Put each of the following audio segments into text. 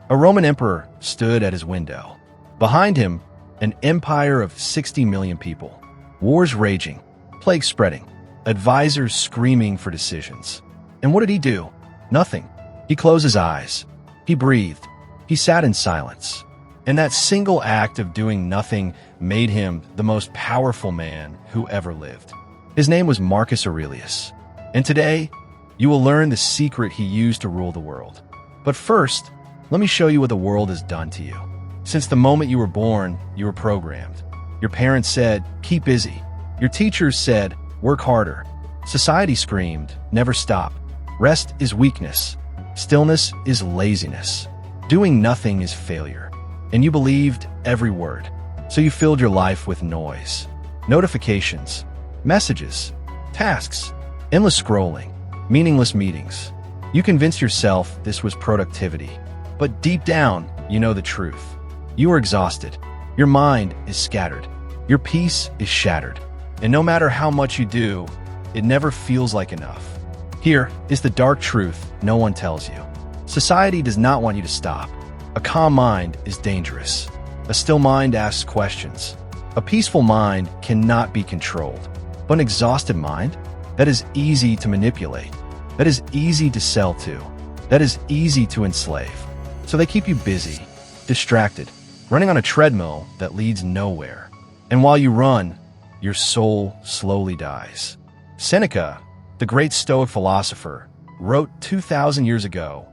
A Roman emperor stood at his window. Behind him, an empire of 60 million people. Wars raging, plague spreading, advisors screaming for decisions. And what did he do? Nothing. He closed his eyes. He breathed. He sat in silence. And that single act of doing nothing made him the most powerful man who ever lived. His name was Marcus Aurelius. And today, you will learn the secret he used to rule the world. But first, let me show you what the world has done to you. Since the moment you were born, you were programmed. Your parents said, keep busy. Your teachers said, work harder. Society screamed, never stop. Rest is weakness. Stillness is laziness. Doing nothing is failure. And you believed every word. So you filled your life with noise. Notifications, messages, tasks, endless scrolling, meaningless meetings. You convinced yourself this was productivity. But deep down, you know the truth. You are exhausted. Your mind is scattered. Your peace is shattered. And no matter how much you do, it never feels like enough. Here is the dark truth no one tells you. Society does not want you to stop. A calm mind is dangerous. A still mind asks questions. A peaceful mind cannot be controlled. But an exhausted mind? That is easy to manipulate. That is easy to sell to. That is easy to enslave. So they keep you busy, distracted, running on a treadmill that leads nowhere. And while you run, your soul slowly dies. Seneca, the great Stoic philosopher, wrote 2,000 years ago,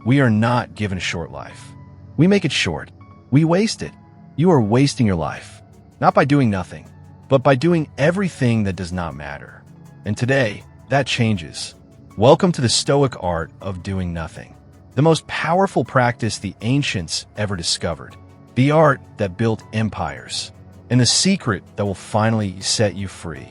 "We are not given a short life. We make it short. We waste it." You are wasting your life, not by doing nothing, but by doing everything that does not matter. And today, that changes. Welcome to the Stoic art of doing nothing. The most powerful practice the ancients ever discovered. The art that built empires. And the secret that will finally set you free.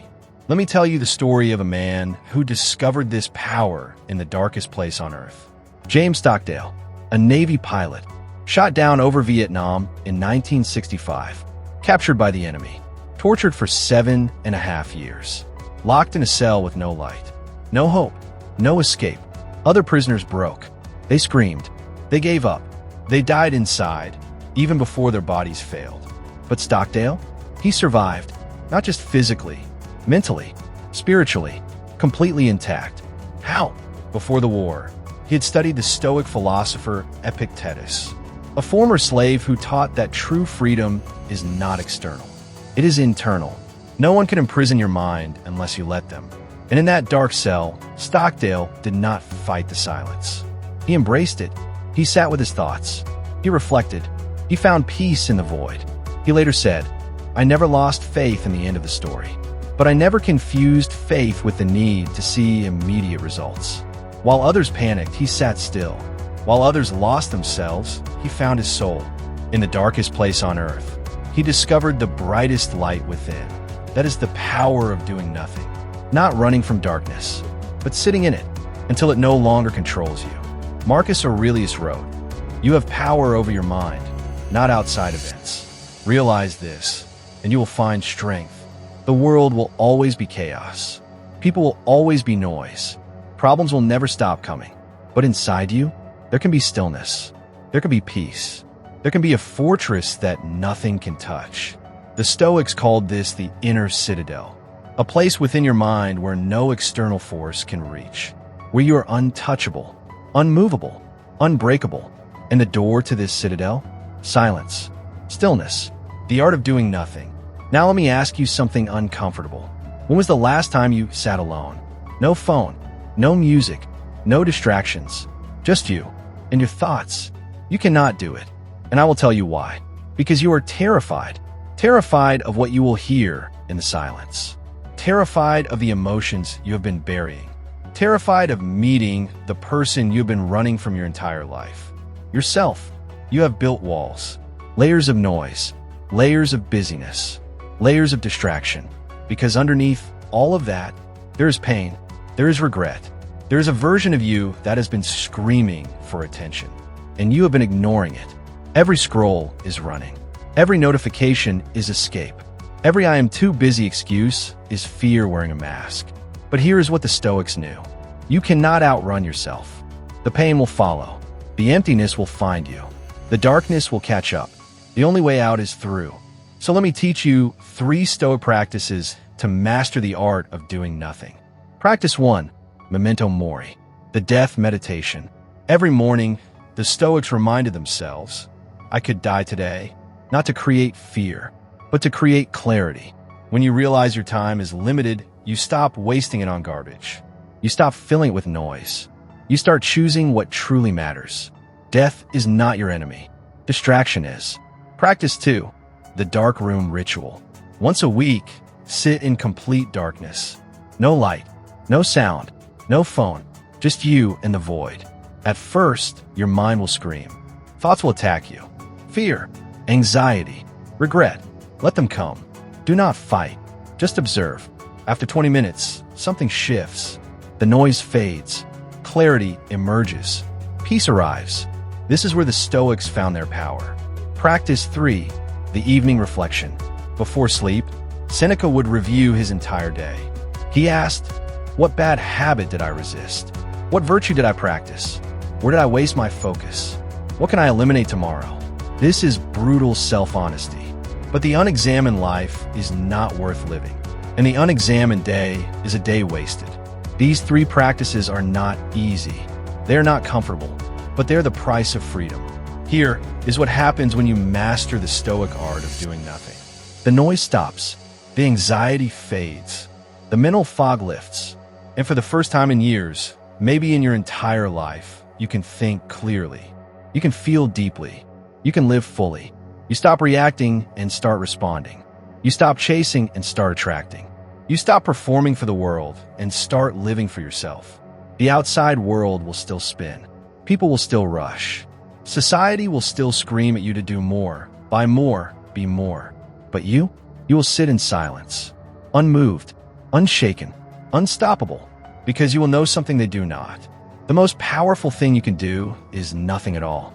Let me tell you the story of a man who discovered this power in the darkest place on earth. James Stockdale, a Navy pilot, shot down over Vietnam in 1965, captured by the enemy, tortured for 7.5 years, locked in a cell with no light, no hope, no escape. Other prisoners broke. They screamed. They gave up. They died inside, even before their bodies failed. But Stockdale? He survived, not just physically, mentally, spiritually, completely intact. How? Before the war, he had studied the Stoic philosopher Epictetus, a former slave who taught that true freedom is not external. It is internal. No one can imprison your mind unless you let them. And in that dark cell, Stockdale did not fight the silence. He embraced it. He sat with his thoughts. He reflected. He found peace in the void. He later said, "I never lost faith in the end of the story, but I never confused faith with the need to see immediate results." While others panicked, he sat still. While others lost themselves, he found his soul. In the darkest place on earth, he discovered the brightest light within. That is the power of doing nothing. Not running from darkness, but sitting in it until it no longer controls you. Marcus Aurelius wrote, "You have power over your mind, not outside events. Realize this, and you will find strength. The world will always be chaos. People will always be noise. Problems will never stop coming. But inside you, there can be stillness. There can be peace. There can be a fortress that nothing can touch." The Stoics called this the inner citadel, a place within your mind where no external force can reach, where you are untouchable, unmovable, unbreakable. And the door to this citadel? Silence, stillness, the art of doing nothing. Now let me ask you something uncomfortable. When was the last time you sat alone? No phone, no music, no distractions, just you and your thoughts. You cannot do it. And I will tell you why. Because you are terrified. Terrified of what you will hear in the silence. Terrified of the emotions you have been burying. Terrified of meeting the person you've been running from your entire life. Yourself. You have built walls. Layers of noise. Layers of busyness. Layers of distraction. Because underneath all of that, there is pain. There is regret. There is a version of you that has been screaming for attention. And you have been ignoring it. Every scroll is running. Every notification is escape. Every "I am too busy" excuse is fear wearing a mask. But here is what the Stoics knew. You cannot outrun yourself. The pain will follow. The emptiness will find you. The darkness will catch up. The only way out is through. So let me teach you 3 Stoic practices to master the art of doing nothing. Practice 1, memento mori, the death meditation. Every morning, the Stoics reminded themselves, I could die today, not to create fear, but to create clarity. When you realize your time is limited, you stop wasting it on garbage. You stop filling it with noise. You start choosing what truly matters. Death is not your enemy. Distraction is. Practice 2, the dark room ritual. Once a week, sit in complete darkness. No light, no sound, no phone, just you and the void. At first, your mind will scream. Thoughts will attack you. Fear, anxiety, regret. Let them come. Do not fight. Just observe. After 20 minutes, something shifts. The noise fades. Clarity emerges. Peace arrives. This is where the Stoics found their power. Practice 3, the evening reflection. Before sleep, Seneca would review his entire day. He asked, what bad habit did I resist? What virtue did I practice? Where did I waste my focus? What can I eliminate tomorrow? This is brutal self-honesty. But the unexamined life is not worth living. And the unexamined day is a day wasted. These 3 practices are not easy. They're not comfortable, but they're the price of freedom. Here is what happens when you master the Stoic art of doing nothing. The noise stops. The anxiety fades. The mental fog lifts. And for the first time in years, maybe in your entire life, you can think clearly. You can feel deeply. You can live fully. You stop reacting and start responding. You stop chasing and start attracting. You stop performing for the world and start living for yourself. The outside world will still spin. People will still rush. Society will still scream at you to do more, buy more, be more. But you will sit in silence, unmoved, unshaken, unstoppable, because you will know something they do not. The most powerful thing you can do is nothing at all.